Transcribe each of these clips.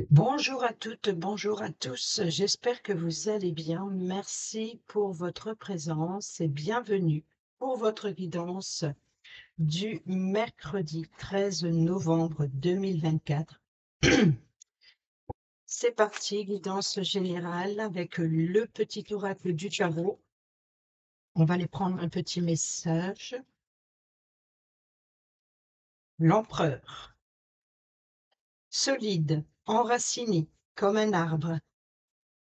Bonjour à toutes, bonjour à tous. J'espère que vous allez bien. Merci pour votre présence et bienvenue pour votre guidance du mercredi 13 novembre 2024. C'est parti, guidance générale avec le petit oracle du tarot. On va aller prendre un petit message. L'empereur. Solide, enraciné comme un arbre.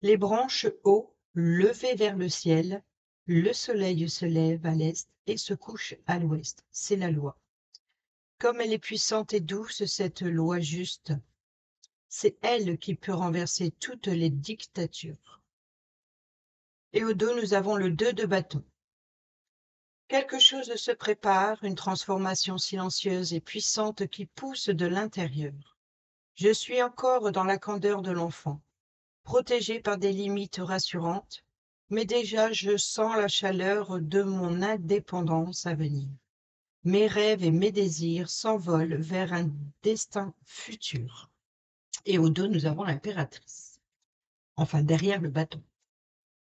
Les branches haut, levées vers le ciel, le soleil se lève à l'est et se couche à l'ouest. C'est la loi. Comme elle est puissante et douce, cette loi juste, c'est elle qui peut renverser toutes les dictatures. Et au dos, nous avons le 2 de bâton. Quelque chose se prépare, une transformation silencieuse et puissante qui pousse de l'intérieur. Je suis encore dans la candeur de l'enfant, protégée par des limites rassurantes, mais déjà je sens la chaleur de mon indépendance à venir. Mes rêves et mes désirs s'envolent vers un destin futur. Et au dos, nous avons l'impératrice. Enfin, derrière le bâton,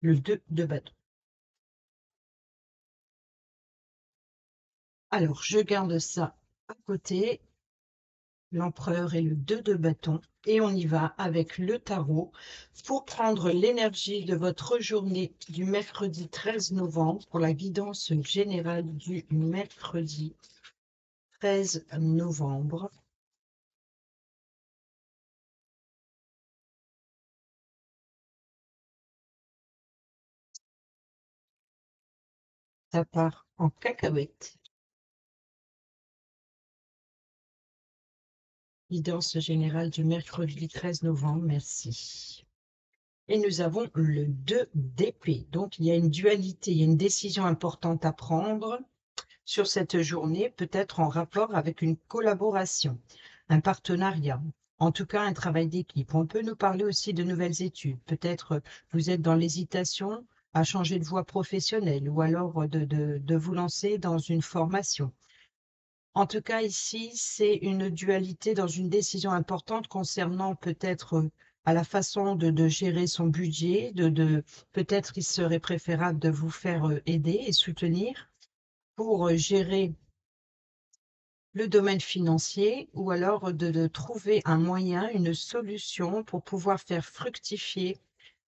le 2 de bâton. Alors, je garde ça à côté, l'empereur et le 2 de bâton, et on y va avec le tarot pour prendre l'énergie de votre journée du mercredi 13 novembre pour la guidance générale du mercredi 13 novembre. Ça part en cacahuète. Guidance générale du mercredi 13 novembre, merci. Et nous avons le 2 d'épée. Donc, il y a une dualité, il y a une décision importante à prendre sur cette journée, peut-être en rapport avec une collaboration, un partenariat, en tout cas un travail d'équipe. On peut nous parler aussi de nouvelles études. Peut-être vous êtes dans l'hésitation à changer de voie professionnelle ou alors de vous lancer dans une formation. En tout cas, ici, c'est une dualité dans une décision importante concernant peut-être à la façon de gérer son budget, peut-être il serait préférable de vous faire aider et soutenir pour gérer le domaine financier ou alors de trouver un moyen, une solution pour pouvoir faire fructifier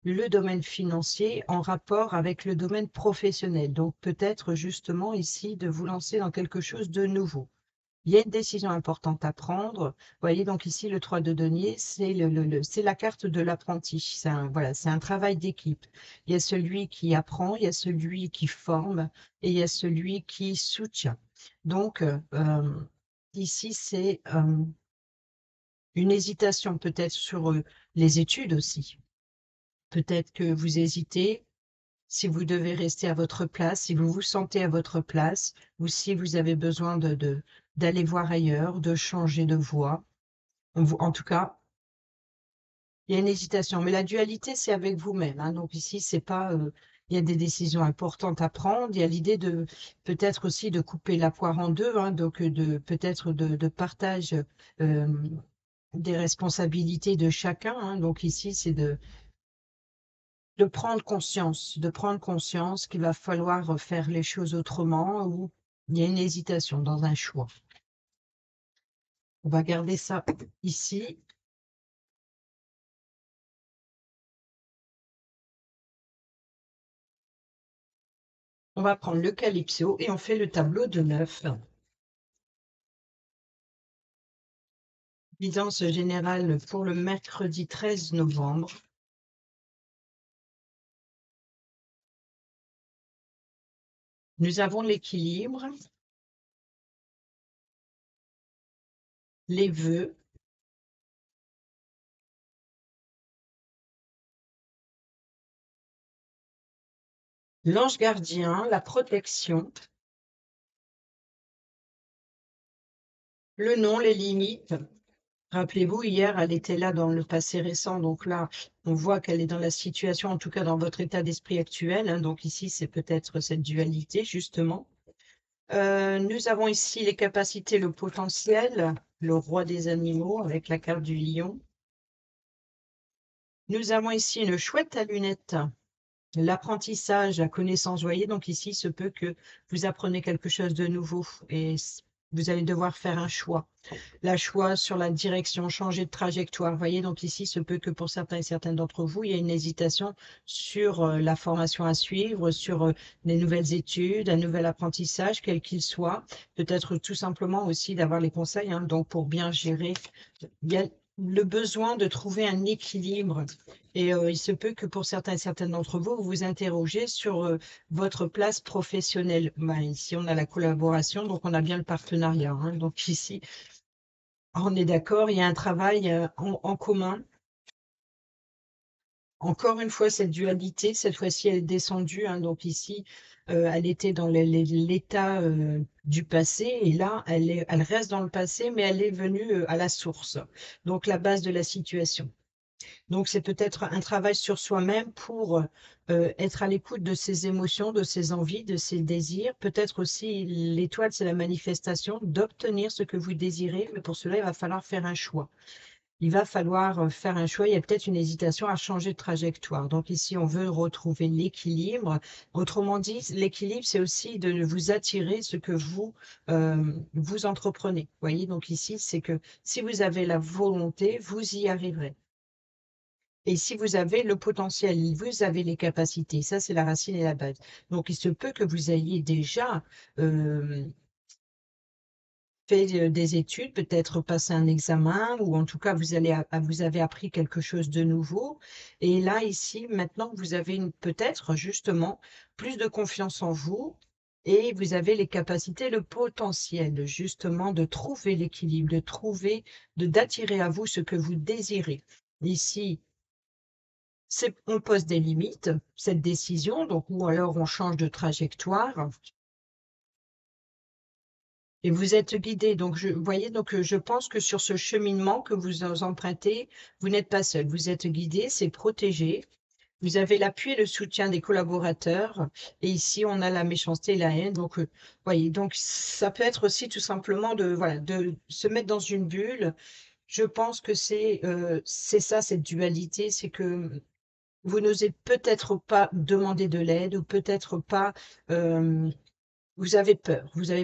le domaine financier en rapport avec le domaine professionnel. Donc peut-être justement ici de vous lancer dans quelque chose de nouveau. Il y a une décision importante à prendre. Vous voyez, donc ici, le 3 de denier, c'est la carte de l'apprenti. Voilà, c'est un travail d'équipe. Il y a celui qui apprend, il y a celui qui forme et il y a celui qui soutient. Donc, ici, c'est une hésitation peut-être sur les études aussi. Peut-être que vous hésitez si vous devez rester à votre place, si vous vous sentez à votre place, ou si vous avez besoin d'aller voir ailleurs, de changer de voie. En tout cas, il y a une hésitation. Mais la dualité, c'est avec vous-même, hein. Donc ici, c'est pas. Il y a des décisions importantes à prendre. Il y a l'idée de peut-être aussi de couper la poire en deux, hein, donc peut-être de partage euh, des responsabilités de chacun, hein. Donc ici, c'est de prendre conscience qu'il va falloir faire les choses autrement ou il y a une hésitation dans un choix. On va garder ça ici. On va prendre le calypso et on fait le tableau de 9. Guidance générale pour le mercredi 13 novembre. Nous avons l'équilibre, les vœux, l'ange gardien, la protection, le nom, les limites. Rappelez-vous, hier, elle était là dans le passé récent, donc là, on voit qu'elle est dans la situation, en tout cas dans votre état d'esprit actuel, hein, donc ici, c'est peut-être cette dualité, justement. Nous avons ici les capacités, le potentiel, le roi des animaux avec la carte du lion. Nous avons ici une chouette à lunettes. L'apprentissage, la connaissance, vous voyez, donc ici, il se peut que vous apprenez quelque chose de nouveau et vous allez devoir faire un choix. La choix sur la direction, changer de trajectoire. Vous voyez, donc ici, il se peut que pour certains et certaines d'entre vous, il y ait une hésitation sur la formation à suivre, sur les nouvelles études, un nouvel apprentissage, quel qu'il soit. Peut-être tout simplement aussi d'avoir les conseils, hein, donc pour bien gérer. Il y a le besoin de trouver un équilibre. Et il se peut que pour certains et certaines d'entre vous, vous vous interrogez sur votre place professionnelle. Ben, ici, on a la collaboration, donc on a bien le partenariat, hein. Donc ici, on est d'accord, il y a un travail en commun. Encore une fois, cette dualité, cette fois-ci, elle est descendue, hein. Donc ici, elle était dans l'état du passé et là, elle reste dans le passé, mais elle est venue à la source, donc la base de la situation. Donc, c'est peut-être un travail sur soi-même pour être à l'écoute de ses émotions, de ses envies, de ses désirs. Peut-être aussi, l'étoile, c'est la manifestation d'obtenir ce que vous désirez, mais pour cela, il va falloir faire un choix. Il va falloir faire un choix. Il y a peut-être une hésitation à changer de trajectoire. Donc ici, on veut retrouver l'équilibre. Autrement dit, l'équilibre, c'est aussi de vous attirer ce que vous entreprenez. Vous voyez, donc ici, c'est que si vous avez la volonté, vous y arriverez. Et si vous avez le potentiel, vous avez les capacités, ça c'est la racine et la base. Donc il se peut que vous ayez déjà fait des études, peut-être passé un examen, ou en tout cas vous avez appris quelque chose de nouveau. Et là, ici, maintenant, vous avez peut-être justement plus de confiance en vous. Et vous avez les capacités, le potentiel, justement, de trouver l'équilibre, d'attirer à vous ce que vous désirez. Ici, on pose des limites, cette décision, donc, ou alors on change de trajectoire. Et vous êtes guidé. Donc, vous voyez, donc je pense que sur ce cheminement que vous empruntez, vous n'êtes pas seul. Vous êtes guidé, c'est protégé. Vous avez l'appui et le soutien des collaborateurs. Et ici, on a la méchanceté et la haine. Donc, voyez, donc ça peut être aussi tout simplement voilà, de se mettre dans une bulle. Je pense que c'est ça, cette dualité, c'est que vous n'osez peut-être pas demander de l'aide ou peut-être pas, vous avez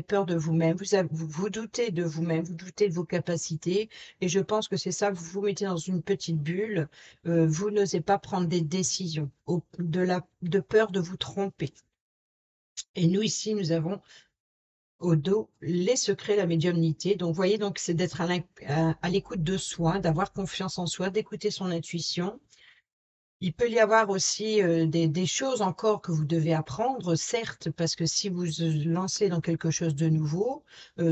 peur de vous-même, vous doutez de vous-même, vous doutez de vos capacités et je pense que c'est ça, vous vous mettez dans une petite bulle, vous n'osez pas prendre des décisions de peur de vous tromper. Et nous ici, nous avons au dos les secrets, la médiumnité. Donc, vous voyez, donc c'est d'être à l'écoute de soi, d'avoir confiance en soi, d'écouter son intuition. Il peut y avoir aussi des choses encore que vous devez apprendre, certes, parce que si vous lancez dans quelque chose de nouveau,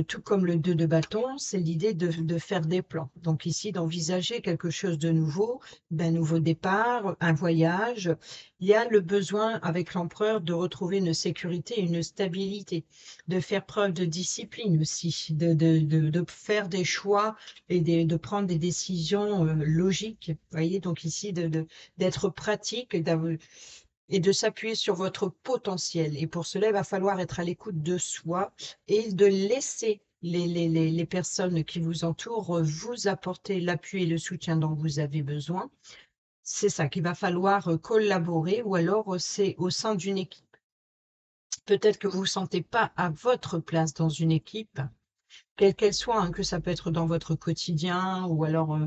tout comme le 2 de bâton, c'est l'idée de faire des plans. Donc ici, d'envisager quelque chose de nouveau, d'un nouveau départ, un voyage. Il y a le besoin avec l'empereur de retrouver une sécurité, une stabilité, de faire preuve de discipline aussi, de faire des choix et de prendre des décisions logiques. Vous voyez, donc ici, d'être pratique et de s'appuyer sur votre potentiel. Et pour cela, il va falloir être à l'écoute de soi et de laisser les personnes qui vous entourent vous apporter l'appui et le soutien dont vous avez besoin. C'est ça qu'il va falloir collaborer ou alors c'est au sein d'une équipe. Peut-être que vous ne vous sentez pas à votre place dans une équipe, quelle qu'elle soit, hein, que ça peut être dans votre quotidien ou alors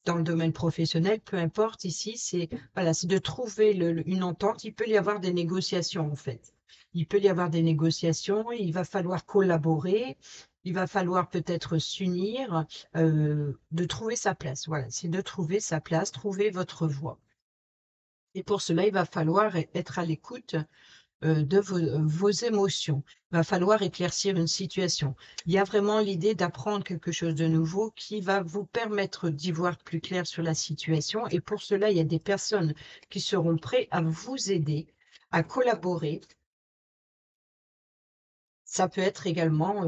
dans le domaine professionnel, peu importe, ici, c'est voilà, c'est de trouver une entente. Il peut y avoir des négociations, en fait. Il peut y avoir des négociations, il va falloir collaborer, il va falloir peut-être s'unir, de trouver sa place. Voilà, c'est de trouver sa place, trouver votre voie. Et pour cela, il va falloir être à l'écoute de vos émotions. Il va falloir éclaircir une situation. Il y a vraiment l'idée d'apprendre quelque chose de nouveau qui va vous permettre d'y voir plus clair sur la situation. Et pour cela, il y a des personnes qui seront prêtes à vous aider, à collaborer. Ça peut être également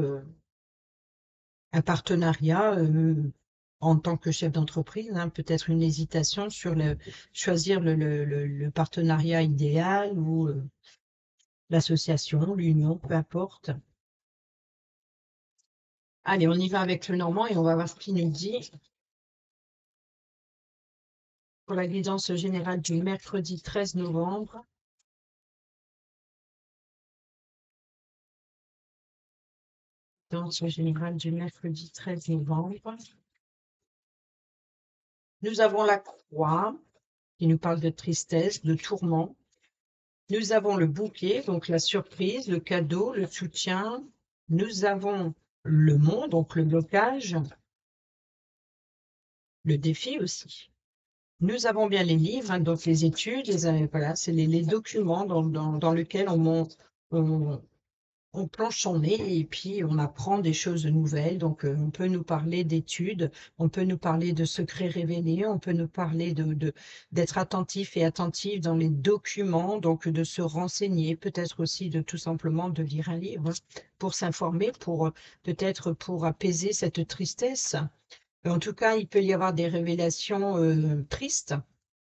un partenariat en tant que chef d'entreprise, hein, peut-être une hésitation sur choisir le partenariat idéal ou l'association, l'union, peu importe. Allez, on y va avec le normand et on va voir ce qu'il nous dit. pour la guidance générale du mercredi 13 novembre. Guidance générale du mercredi 13 novembre. Nous avons la croix, qui nous parle de tristesse, de tourment. Nous avons le bouquet, donc la surprise, le cadeau, le soutien. Nous avons le mont, donc le blocage, le défi aussi. Nous avons bien les livres, hein, donc les études, voilà, c'est les documents dans lesquels on plonge son nez et puis on apprend des choses nouvelles. Donc, on peut nous parler d'études, on peut nous parler de secrets révélés, on peut nous parler d'être attentif et attentif dans les documents, donc de se renseigner, peut-être aussi de tout simplement de lire un livre pour s'informer, peut-être pour apaiser cette tristesse. En tout cas, il peut y avoir des révélations tristes.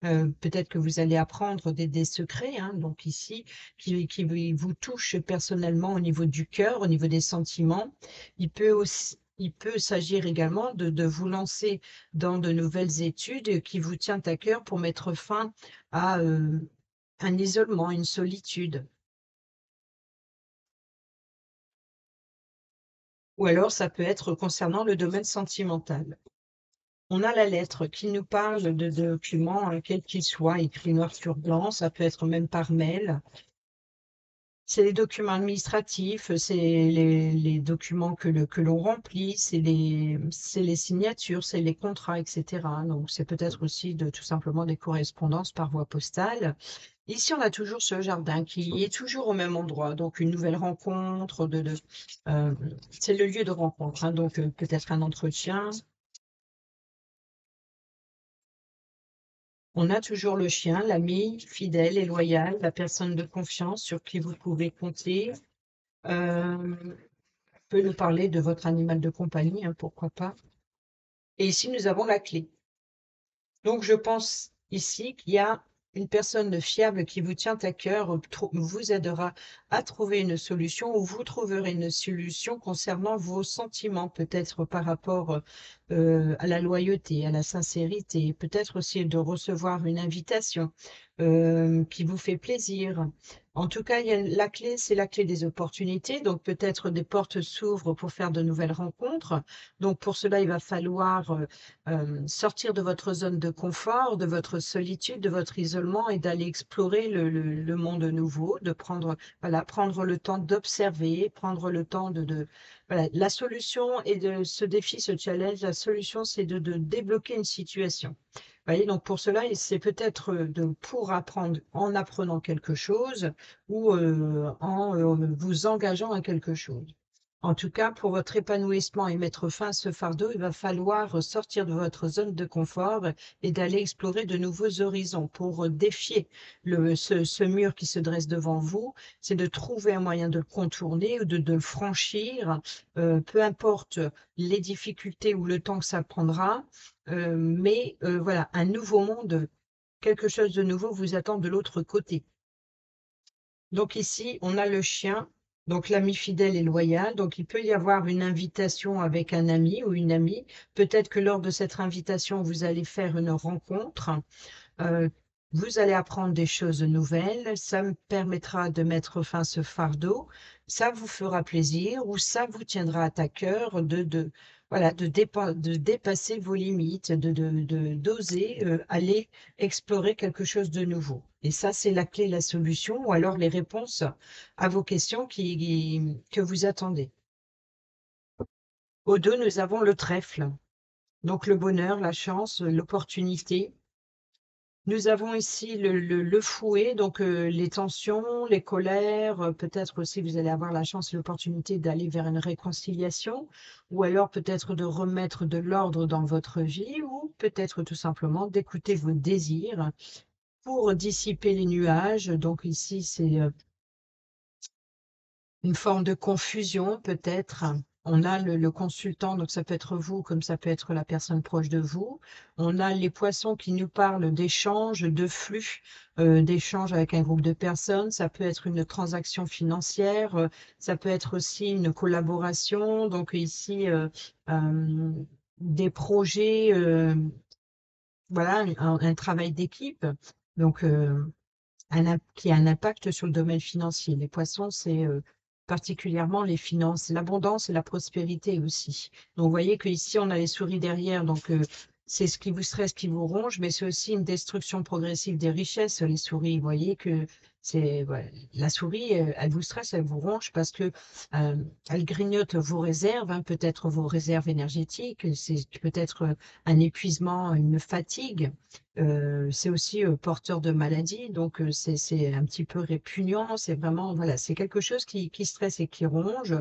Peut-être que vous allez apprendre des secrets, hein, donc ici, qui vous touchent personnellement au niveau du cœur, au niveau des sentiments. Il peut s'agir également de vous lancer dans de nouvelles études qui vous tient à cœur pour mettre fin à un isolement, une solitude. Ou alors, ça peut être concernant le domaine sentimental. On a la lettre qui nous parle de documents, quels qu'ils soient, écrits noir sur blanc, ça peut être même par mail. C'est les documents administratifs, c'est les documents que l'on remplit, c'est les signatures, c'est les contrats, etc. Donc, c'est peut-être aussi tout simplement des correspondances par voie postale. Ici, on a toujours ce jardin qui est toujours au même endroit. Donc, une nouvelle rencontre, c'est le lieu de rencontre, hein, donc peut-être un entretien. On a toujours le chien, l'ami fidèle et loyal, la personne de confiance sur qui vous pouvez compter. Euh, peut nous parler de votre animal de compagnie, hein, pourquoi pas. Et ici, nous avons la clé. Donc, je pense ici qu'il y a une personne fiable qui vous tient à cœur, vous aidera à trouver une solution ou vous trouverez une solution concernant vos sentiments, peut-être par rapport à la loyauté, à la sincérité, peut-être aussi de recevoir une invitation qui vous fait plaisir. En tout cas, la clé, c'est la clé des opportunités. Donc, peut-être des portes s'ouvrent pour faire de nouvelles rencontres. Donc, pour cela, il va falloir sortir de votre zone de confort, de votre solitude, de votre isolement et d'aller explorer le monde nouveau, de prendre, voilà, prendre le temps d'observer, prendre le temps voilà. La solution et de ce défi, ce challenge, la solution, c'est de débloquer une situation. Voyez, donc pour cela, c'est peut-être pour apprendre en apprenant quelque chose ou en vous engageant à quelque chose. En tout cas, pour votre épanouissement et mettre fin à ce fardeau, il va falloir sortir de votre zone de confort et d'aller explorer de nouveaux horizons pour défier ce mur qui se dresse devant vous. C'est de trouver un moyen de le contourner ou de le franchir, peu importe les difficultés ou le temps que ça prendra. Mais voilà, un nouveau monde, quelque chose de nouveau vous attend de l'autre côté. Donc ici, on a le chien, donc l'ami fidèle et loyal. Donc il peut y avoir une invitation avec un ami ou une amie. Peut-être que lors de cette invitation, vous allez faire une rencontre. Euh, vous allez apprendre des choses nouvelles. Ça me permettra de mettre fin à ce fardeau. Ça vous fera plaisir ou ça vous tiendra à cœur voilà, de dépasser vos limites, d'oser aller explorer quelque chose de nouveau. Et ça, c'est la clé, la solution, ou alors les réponses à vos questions que vous attendez. Au dos, nous avons le trèfle, donc le bonheur, la chance, l'opportunité. Nous avons ici le fouet, donc les tensions, les colères, peut-être aussi vous allez avoir la chance et l'opportunité d'aller vers une réconciliation, ou alors peut-être de remettre de l'ordre dans votre vie, ou peut-être tout simplement d'écouter vos désirs pour dissiper les nuages. Donc ici, c'est une forme de confusion peut-être. On a le consultant, donc ça peut être vous comme ça peut être la personne proche de vous. On a les poissons qui nous parlent d'échanges, de flux, d'échanges avec un groupe de personnes. Ça peut être une transaction financière, ça peut être aussi une collaboration. Donc ici, des projets voilà, un travail d'équipe, donc qui a un impact sur le domaine financier. Les poissons, c'est particulièrement les finances, l'abondance et la prospérité aussi. Donc, vous voyez qu'ici, on a les souris derrière, donc c'est ce qui vous stresse, qui vous ronge, mais c'est aussi une destruction progressive des richesses, les souris. Vous voyez que c'est ouais, la souris, elle vous stresse, elle vous ronge parce que elle grignote vos réserves, hein, peut-être vos réserves énergétiques, c'est peut-être un épuisement, une fatigue. C'est aussi porteur de maladies, donc c'est un petit peu répugnant. C'est vraiment, voilà, c'est quelque chose qui stresse et qui ronge.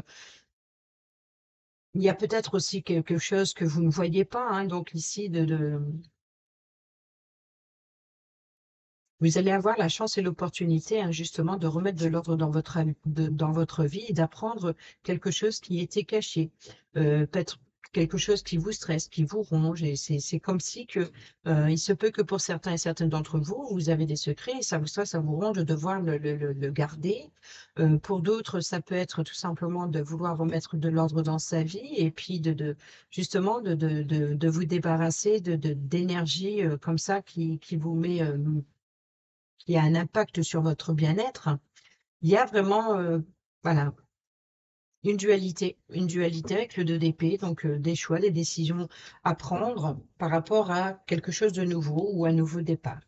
Il y a peut-être aussi quelque chose que vous ne voyez pas, hein, donc ici, vous allez avoir la chance et l'opportunité, hein, justement, de remettre de l'ordre dans votre vie et d'apprendre quelque chose qui était caché. Peut-être quelque chose qui vous stresse, qui vous ronge. Et c'est comme si que, il se peut que pour certains et certaines d'entre vous, vous avez des secrets et ça vous stresse, ça vous ronge de devoir le garder. Pour d'autres, ça peut être tout simplement de vouloir remettre de l'ordre dans sa vie et puis justement de vous débarrasser d'énergie comme ça qui vous met qui a un impact sur votre bien-être. Il y a vraiment, voilà, une dualité avec le 2 d'épée, donc des choix, des décisions à prendre par rapport à quelque chose de nouveau ou un nouveau départ.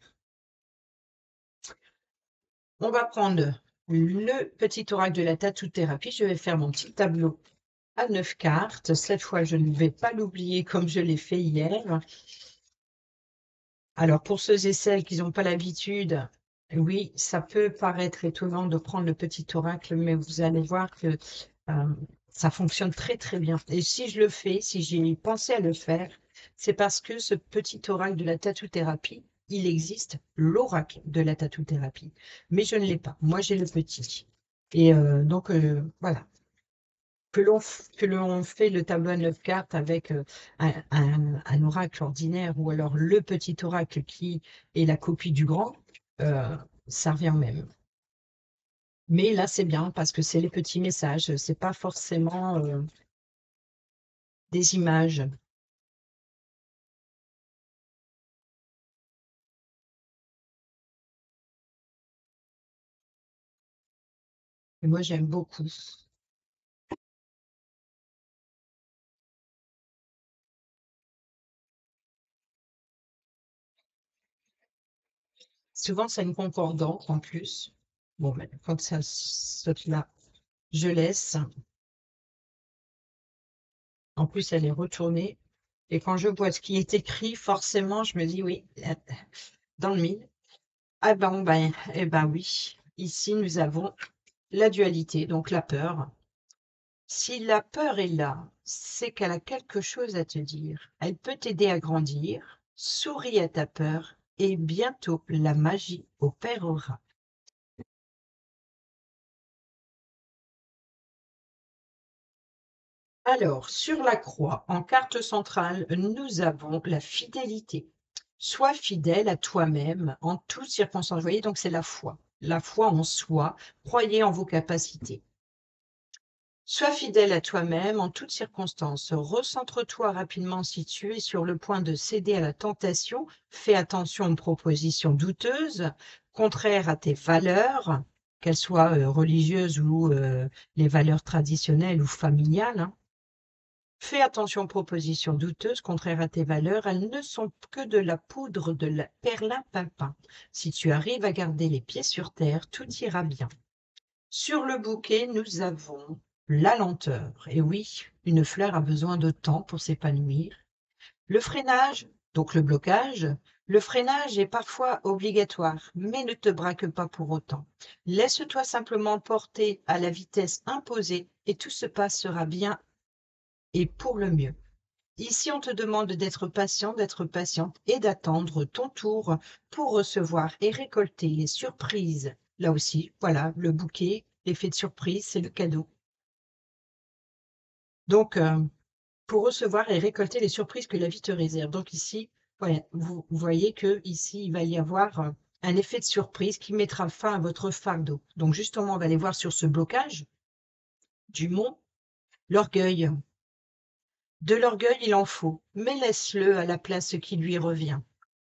On va prendre le petit oracle de la tattoo-thérapie. Je vais faire mon petit tableau à 9 cartes. Cette fois, je ne vais pas l'oublier comme je l'ai fait hier. Alors, pour ceux et celles qui n'ont pas l'habitude, oui, ça peut paraître étonnant de prendre le petit oracle, mais vous allez voir que ça fonctionne très très bien. Et si je le fais, si j'ai pensé à le faire, c'est parce que ce petit oracle de la tattoo-thérapie, il existe l'oracle de la tattoo-thérapie, mais je ne l'ai pas. Moi, j'ai le petit. Et donc, voilà. Que l'on fait le tableau à 9 cartes avec un oracle ordinaire ou alors le petit oracle qui est la copie du grand, euh, ça revient au même. Mais là, c'est bien parce que c'est les petits messages, c'est pas forcément des images. Et moi, j'aime beaucoup. Souvent, c'est une concordance en plus. Bon, mais quand ça saute là, je laisse. En plus, elle est retournée. Et quand je vois ce qui est écrit, forcément, je me dis oui, dans le mille. Ah ben, eh ben oui. Ici, nous avons la dualité, donc la peur. Si la peur est là, c'est qu'elle a quelque chose à te dire. Elle peut t'aider à grandir. Souris à ta peur et bientôt la magie opérera. Alors, sur la croix, en carte centrale, nous avons la fidélité. Sois fidèle à toi-même en toutes circonstances. Vous voyez, donc c'est la foi. La foi en soi. Croyez en vos capacités. Sois fidèle à toi-même en toutes circonstances. Recentre-toi rapidement si tu es sur le point de céder à la tentation. Fais attention aux propositions douteuses, contraires à tes valeurs, qu'elles soient religieuses ou les valeurs traditionnelles ou familiales, hein. Fais attention aux propositions douteuses, contraires à tes valeurs. Elles ne sont que de la poudre de la perlimpinpin. Si tu arrives à garder les pieds sur terre, tout ira bien. Sur le bouquet, nous avons la lenteur. Et oui, une fleur a besoin de temps pour s'épanouir. Le freinage, donc le blocage, le freinage est parfois obligatoire, mais ne te braque pas pour autant. Laisse-toi simplement porter à la vitesse imposée et tout se passera bien et pour le mieux. Ici, on te demande d'être patient, d'être patiente et d'attendre ton tour pour recevoir et récolter les surprises. Là aussi, voilà, le bouquet, l'effet de surprise, c'est le cadeau. Donc, pour recevoir et récolter les surprises que la vie te réserve. Donc ici, ouais, vous voyez que ici, il va y avoir un effet de surprise qui mettra fin à votre fardeau. Donc justement, on va aller voir sur ce blocage du mont, l'orgueil. De l'orgueil, il en faut, mais laisse-le à la place qui lui revient.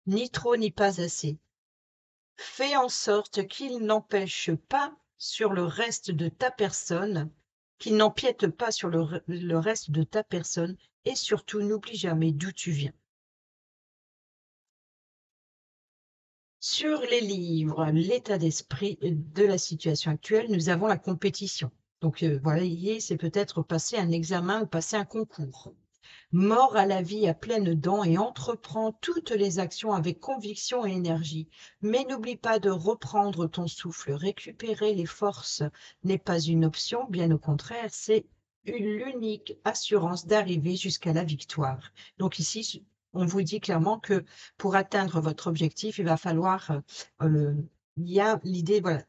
ni trop ni pas assez. Fais en sorte qu'il n'empêche pas sur le reste de ta personne, qu'il n'empiète pas sur le reste de ta personne, et surtout n'oublie jamais d'où tu viens. Sur les livres, l'état d'esprit de la situation actuelle, nous avons la compétition. Donc voilà, c'est peut-être passer un examen ou passer un concours. Mord à la vie à pleines dents et entreprends toutes les actions avec conviction et énergie. Mais n'oublie pas de reprendre ton souffle. Récupérer les forces n'est pas une option, bien au contraire, c'est l'unique assurance d'arriver jusqu'à la victoire. Donc ici, on vous dit clairement que pour atteindre votre objectif, il va falloir, il y a l'idée, voilà,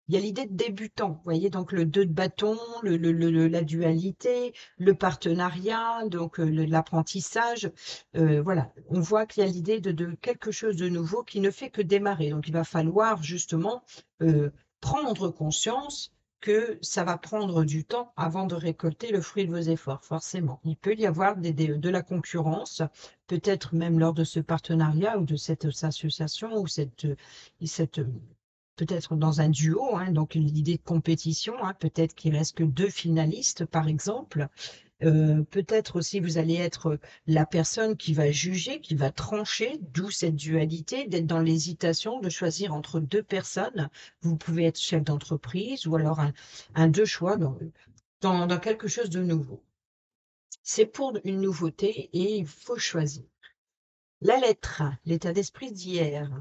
il y a l'idée de débutant, vous voyez, donc le 2 de bâton, la dualité, le partenariat, donc l'apprentissage. Voilà, on voit qu'il y a l'idée de quelque chose de nouveau qui ne fait que démarrer. Donc il va falloir justement euh, prendre conscience que ça va prendre du temps avant de récolter le fruit de vos efforts, forcément. Il peut y avoir de la concurrence, peut-être même lors de ce partenariat ou de cette association ou cette peut-être dans un duo, hein, donc l'idée de compétition, hein, peut-être qu'il reste que 2 finalistes, par exemple. Peut-être aussi vous allez être la personne qui va juger, qui va trancher, d'où cette dualité, d'être dans l'hésitation, de choisir entre 2 personnes. Vous pouvez être chef d'entreprise ou alors un deux choix dans quelque chose de nouveau. C'est pour une nouveauté et il faut choisir. La lettre A, l'état d'esprit d'hier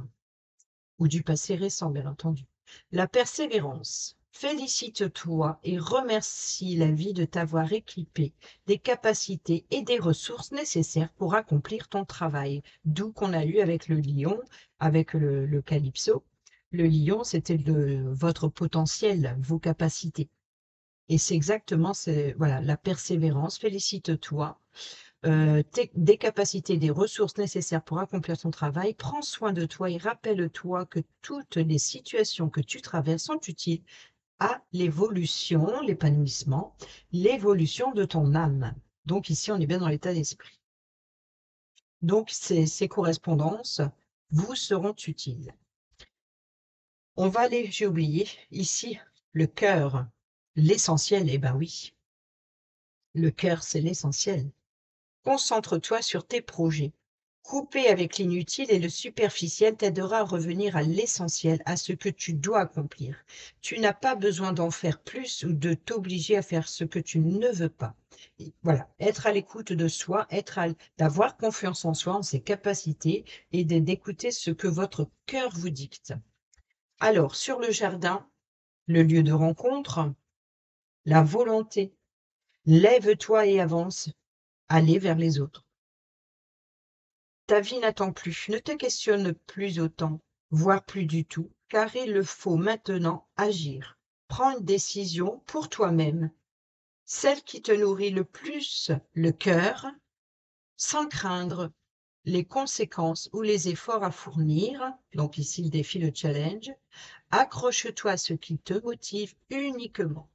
ou du passé récent, bien entendu. La persévérance. Félicite-toi et remercie la vie de t'avoir équipé des capacités et des ressources nécessaires pour accomplir ton travail. D'où qu'on a eu avec le lion, avec le calypso. Le lion, c'était votre potentiel, vos capacités. Et c'est exactement voilà, la persévérance. Félicite-toi des capacités, des ressources nécessaires pour accomplir ton travail, prends soin de toi et rappelle-toi que toutes les situations que tu traverses sont utiles à l'évolution, l'épanouissement, l'évolution de ton âme. Donc ici, on est bien dans l'état d'esprit. Donc ces correspondances vous seront utiles. On va aller, j'ai oublié, ici, le cœur, l'essentiel, eh ben oui, le cœur, c'est l'essentiel. Concentre-toi sur tes projets. Couper avec l'inutile et le superficiel t'aidera à revenir à l'essentiel, à ce que tu dois accomplir. Tu n'as pas besoin d'en faire plus ou de t'obliger à faire ce que tu ne veux pas. Voilà, être à l'écoute de soi, d'avoir confiance en soi, en ses capacités et d'écouter ce que votre cœur vous dicte. Alors, sur le jardin, le lieu de rencontre, la volonté. Lève-toi et avance. Allez vers les autres. Ta vie n'attend plus, ne te questionne plus autant, voire plus du tout, car il le faut maintenant agir. Prends une décision pour toi-même, celle qui te nourrit le plus le cœur, sans craindre les conséquences ou les efforts à fournir. Donc ici le défi, le challenge. Accroche-toi à ce qui te motive uniquement.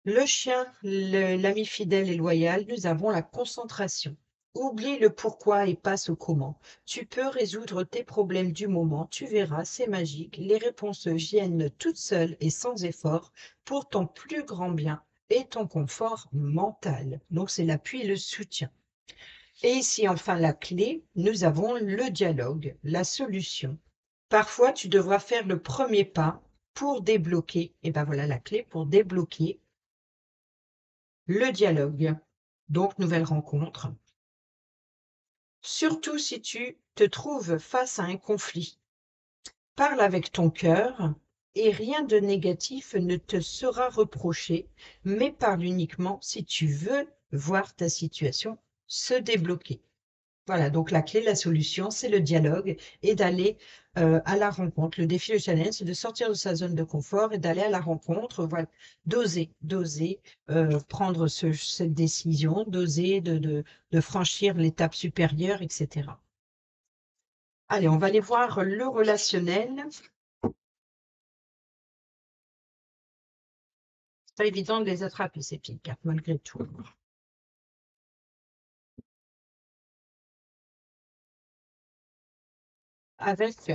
Le chien, l'ami fidèle et loyal, nous avons la concentration. Oublie le pourquoi et passe au comment. Tu peux résoudre tes problèmes du moment, tu verras, c'est magique. Les réponses viennent toutes seules et sans effort pour ton plus grand bien et ton confort mental. Donc c'est l'appui et le soutien. Et ici, enfin, la clé, nous avons le dialogue, la solution. Parfois, tu devras faire le premier pas pour débloquer. Et ben voilà la clé pour débloquer le dialogue, donc nouvelle rencontre, surtout si tu te trouves face à un conflit. Parle avec ton cœur et rien de négatif ne te sera reproché, mais parle uniquement si tu veux voir ta situation se débloquer. Voilà, donc la clé, la solution, c'est le dialogue et d'aller à la rencontre. Le défi, le challenge, c'est de sortir de sa zone de confort et d'aller à la rencontre, voilà, d'oser prendre cette décision, d'oser de franchir l'étape supérieure, etc. Allez, on va aller voir le relationnel. C'est pas évident de les attraper, ces petites cartes, malgré tout. avec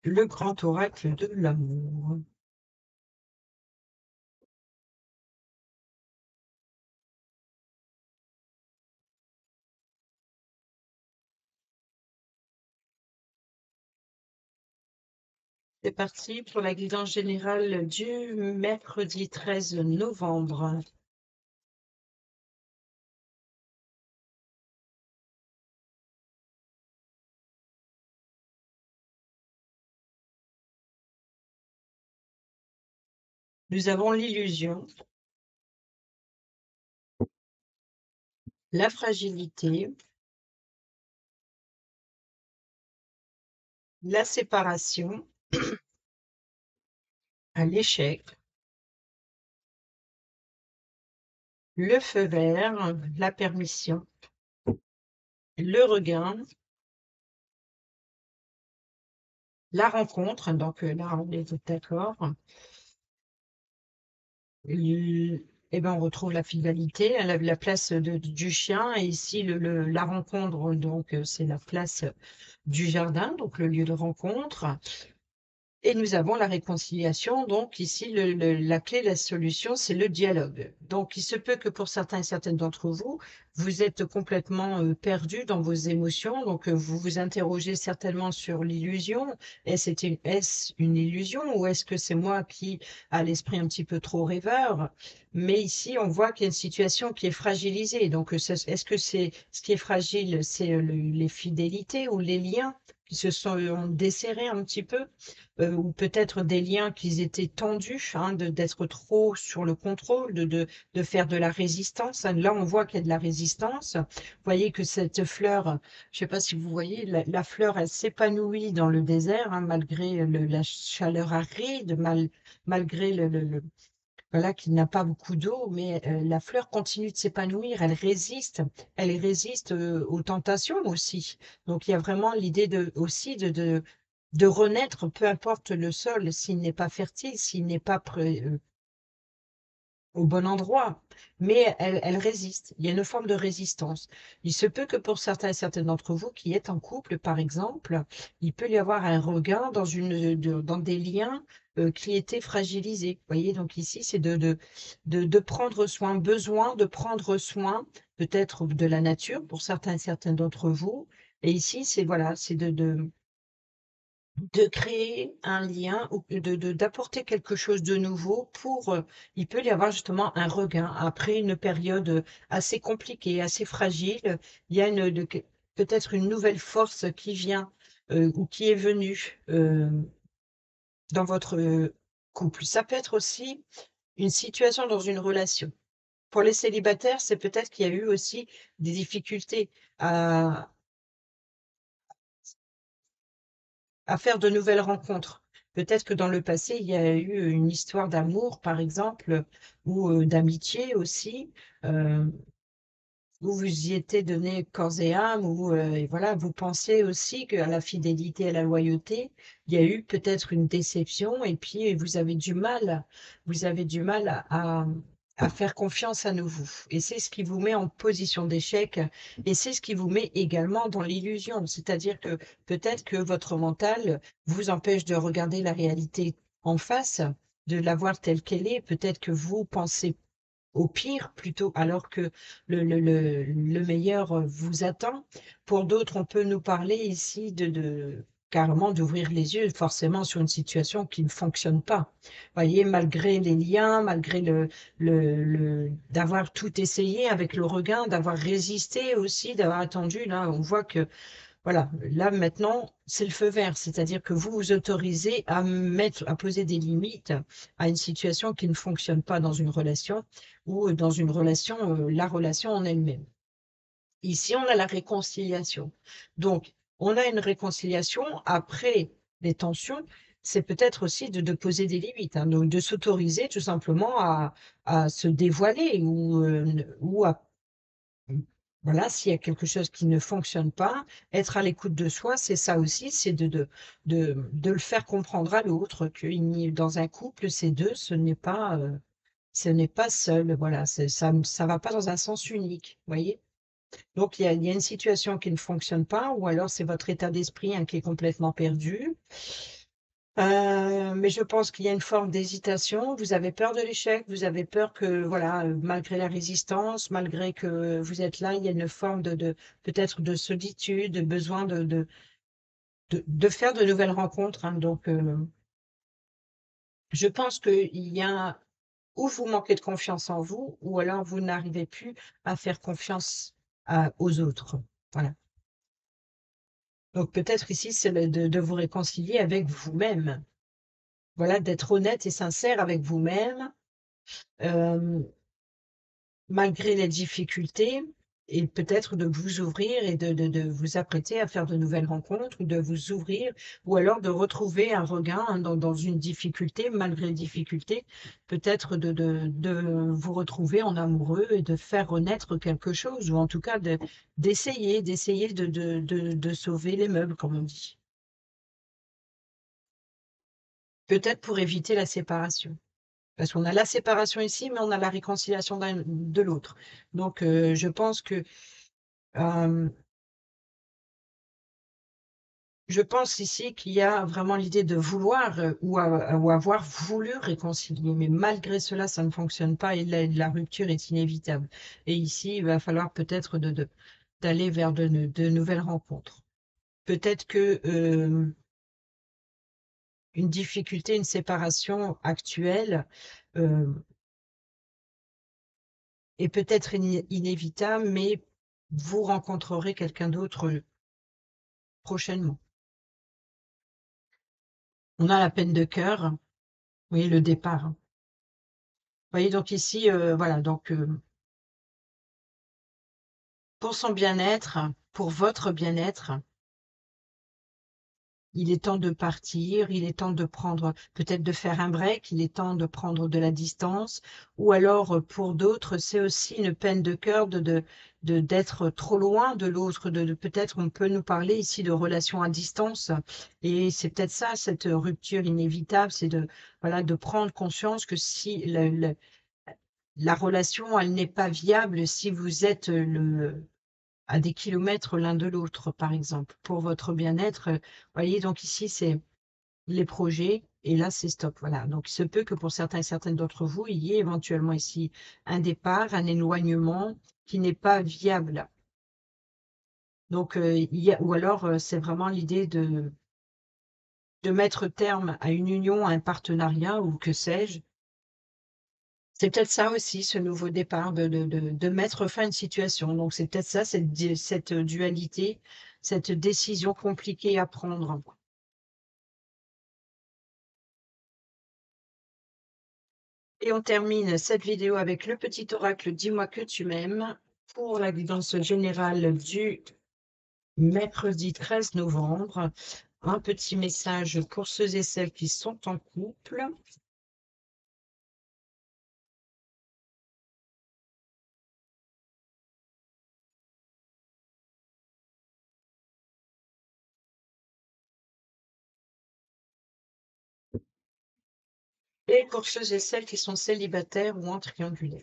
le grand oracle de l'amour. C'est parti pour la guidance générale du mercredi 13 novembre. Nous avons l'illusion, la fragilité, la séparation, l'échec, le feu vert, la permission, le regain, la rencontre, donc là on est d'accord. Et ben on retrouve la finalité, la place du chien, et ici la rencontre, donc c'est la place du jardin, donc le lieu de rencontre. Et nous avons la réconciliation, donc ici, la clé, la solution, c'est le dialogue. Donc, il se peut que pour certains et certaines d'entre vous, vous êtes complètement perdus dans vos émotions, donc vous vous interrogez certainement sur l'illusion. Est-ce une illusion ou est-ce que c'est moi qui a l'esprit un petit peu trop rêveur? Mais ici, on voit qu'il y a une situation qui est fragilisée. Donc, est-ce que c'est ce qui est fragile, c'est les fidélités ou les liens qui se sont desserrés un petit peu? Ou peut-être des liens qui étaient tendus, hein, d'être trop sur le contrôle, de faire de la résistance. Là, on voit qu'il y a de la résistance. Vous voyez que cette fleur, je ne sais pas si vous voyez, la fleur, elle s'épanouit dans le désert, hein, malgré la chaleur aride, malgré voilà, qu'il n'a pas beaucoup d'eau, mais la fleur continue de s'épanouir, elle résiste aux tentations aussi. Donc il y a vraiment l'idée aussi de renaître, peu importe le sol, s'il n'est pas fertile, s'il n'est pas au bon endroit, mais elle résiste. Il y a une forme de résistance. Il se peut que pour certains et certaines d'entre vous qui êtes en couple, par exemple, il peut y avoir un regain dans des liens qui étaient fragilisés. Vous voyez, donc ici, c'est de prendre soin, besoin de prendre soin peut-être de la nature pour certains et certaines d'entre vous. Et ici, c'est voilà, c'est de créer un lien ou d'apporter quelque chose de nouveau pour, il peut y avoir justement un regain après une période assez compliquée, assez fragile. Il y a peut-être une nouvelle force qui vient ou qui est venue dans votre couple. Ça peut être aussi une situation dans une relation. Pour les célibataires, c'est peut-être qu'il y a eu aussi des difficultés à, à faire de nouvelles rencontres. Peut-être que dans le passé, il y a eu une histoire d'amour, par exemple, ou d'amitié aussi, euh, où vous y étiez donné corps et âme, où et voilà, vous pensiez aussi qu'à la fidélité et à la loyauté, il y a eu peut-être une déception, et puis vous avez du mal à faire confiance à nouveau. Et c'est ce qui vous met en position d'échec, et c'est ce qui vous met également dans l'illusion. C'est-à-dire que peut-être que votre mental vous empêche de regarder la réalité en face, de la voir telle qu'elle est. Peut-être que vous pensez au pire plutôt, alors que le meilleur vous attend. Pour d'autres, on peut nous parler ici carrément d'ouvrir les yeux forcément sur une situation qui ne fonctionne pas. Voyez, malgré les liens, malgré d'avoir tout essayé avec le regain, d'avoir résisté aussi, d'avoir attendu, là, on voit que voilà, là maintenant, c'est le feu vert, c'est-à-dire que vous vous autorisez à poser des limites à une situation qui ne fonctionne pas dans une relation ou dans une relation, la relation en elle-même. Ici, on a la réconciliation. Donc, on a une réconciliation après les tensions. C'est peut-être aussi de poser des limites, hein, de s'autoriser tout simplement à se dévoiler ou à voilà, s'il y a quelque chose qui ne fonctionne pas, être à l'écoute de soi, c'est ça aussi, c'est de le faire comprendre à l'autre, dans un couple, c'est deux, ce n'est pas seul, voilà, ça va pas dans un sens unique, voyez? Donc, il y a une situation qui ne fonctionne pas, ou alors c'est votre état d'esprit qui est complètement perdu. Mais je pense qu'il y a une forme d'hésitation. Vous avez peur de l'échec, vous avez peur que, voilà, malgré la résistance, malgré que vous êtes là, il y a une forme de peut-être de solitude, de besoin de faire de nouvelles rencontres, hein. Donc, je pense qu'il y a ou vous manquez de confiance en vous, ou alors vous n'arrivez plus à faire confiance aux autres. Voilà. Donc peut-être ici, c'est de vous réconcilier avec vous-même. Voilà, d'être honnête et sincère avec vous-même, euh, malgré les difficultés, et peut-être de vous ouvrir et de vous apprêter à faire de nouvelles rencontres, ou de vous ouvrir, ou alors de retrouver un regain, hein, dans une difficulté, malgré les difficultés, peut-être de vous retrouver en amoureux et de faire renaître quelque chose, ou en tout cas d'essayer de sauver les meubles, comme on dit. Peut-être pour éviter la séparation. Parce qu'on a la séparation ici, mais on a la réconciliation de l'autre. Donc, je pense que, hem, je pense ici qu'il y a vraiment l'idée de vouloir, ou avoir voulu réconcilier, mais malgré cela, ça ne fonctionne pas et la rupture est inévitable. Et ici, il va falloir peut-être d'aller vers de nouvelles rencontres. Peut-être que, une difficulté, une séparation actuelle, heu, est peut-être inévitable, mais vous rencontrerez quelqu'un d'autre prochainement. On a la peine de cœur, oui, le départ. Vous voyez, donc ici, voilà, donc pour son bien-être, pour votre bien-être, il est temps de partir, il est temps de prendre, peut-être de faire un break, il est temps de prendre de la distance, ou alors pour d'autres, c'est aussi une peine de cœur d'être trop loin de l'autre, peut-être on peut nous parler ici de relations à distance, et c'est peut-être ça, cette rupture inévitable, c'est voilà, de prendre conscience que si la relation, elle n'est pas viable si vous êtes à des kilomètres l'un de l'autre, par exemple, pour votre bien-être. Voyez, donc ici, c'est les projets, et là, c'est stop. Voilà. Donc, il se peut que pour certains et certaines d'entre vous, il y ait éventuellement ici un départ, un éloignement qui n'est pas viable. Donc, ou alors, c'est vraiment l'idée de mettre terme à une union, à un partenariat, ou que sais-je. C'est peut-être ça aussi, ce nouveau départ, de mettre fin à une situation. Donc, c'est peut-être ça, cette dualité, cette décision compliquée à prendre. Et on termine cette vidéo avec le petit oracle Dis-moi que tu m'aimes pour la guidance générale du mercredi 13 novembre. Un petit message pour ceux et celles qui sont en couple. Et pour ceux et celles qui sont célibataires ou en triangulaire.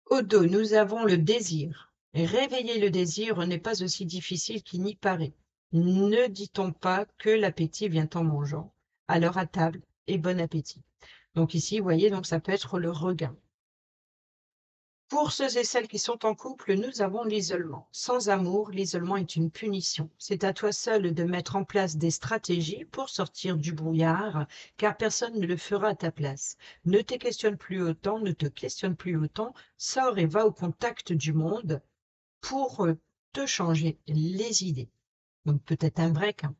Au dos, nous avons le désir. Réveiller le désir n'est pas aussi difficile qu'il n'y paraît. Ne dit-on pas que l'appétit vient en mangeant? Alors à table et bon appétit. Donc ici, vous voyez, donc ça peut être le regain. Pour ceux et celles qui sont en couple, nous avons l'isolement. Sans amour, l'isolement est une punition. C'est à toi seul de mettre en place des stratégies pour sortir du brouillard, car personne ne le fera à ta place. Ne te questionne plus autant, ne te questionne plus autant, sors et va au contact du monde pour te changer les idées. Donc peut-être un break, hein.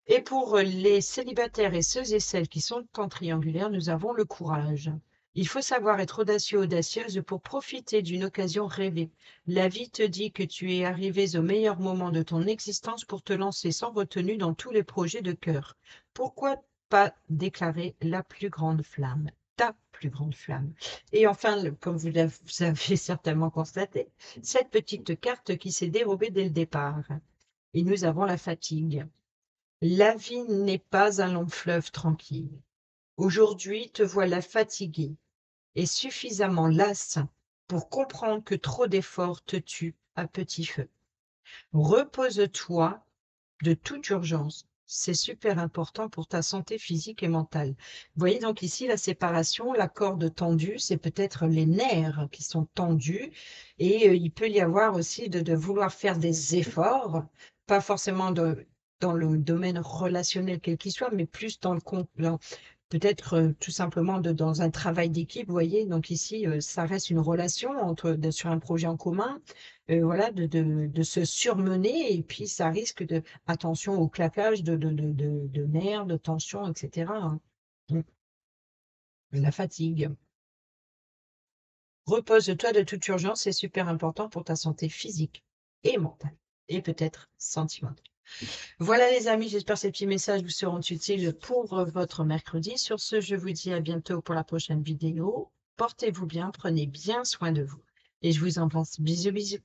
Et pour les célibataires et ceux et celles qui sont en triangulaire, nous avons le courage. Il faut savoir être audacieux, audacieuse pour profiter d'une occasion rêvée. La vie te dit que tu es arrivé au meilleur moment de ton existence pour te lancer sans retenue dans tous les projets de cœur. Pourquoi pas déclarer la plus grande flamme, ta plus grande flamme? Et enfin, comme vous avez certainement constaté, cette petite carte qui s'est dérobée dès le départ. Et nous avons la fatigue. La vie n'est pas un long fleuve tranquille. Aujourd'hui, te voilà fatigué et suffisamment lasse pour comprendre que trop d'efforts te tuent à petit feu. Repose-toi de toute urgence. C'est super important pour ta santé physique et mentale. Vous voyez donc ici la séparation, la corde tendue, c'est peut-être les nerfs qui sont tendus et il peut y avoir aussi de vouloir faire des efforts, pas forcément dans le domaine relationnel quel qu'il soit, mais plus dans le peut-être tout simplement dans un travail d'équipe, vous voyez. Donc ici, ça reste une relation sur un projet en commun, voilà, de se surmener et puis ça risque de attention au claquage de nerfs, de tension, et cetera, hein. Mmh. La fatigue. Repose-toi de toute urgence, c'est super important pour ta santé physique et mentale et peut-être sentimentale. Voilà les amis, j'espère que ces petits messages vous seront utiles pour votre mercredi. Sur ce, je vous dis à bientôt pour la prochaine vidéo. Portez-vous bien, prenez bien soin de vous et je vous embrasse. Bisous, bisous.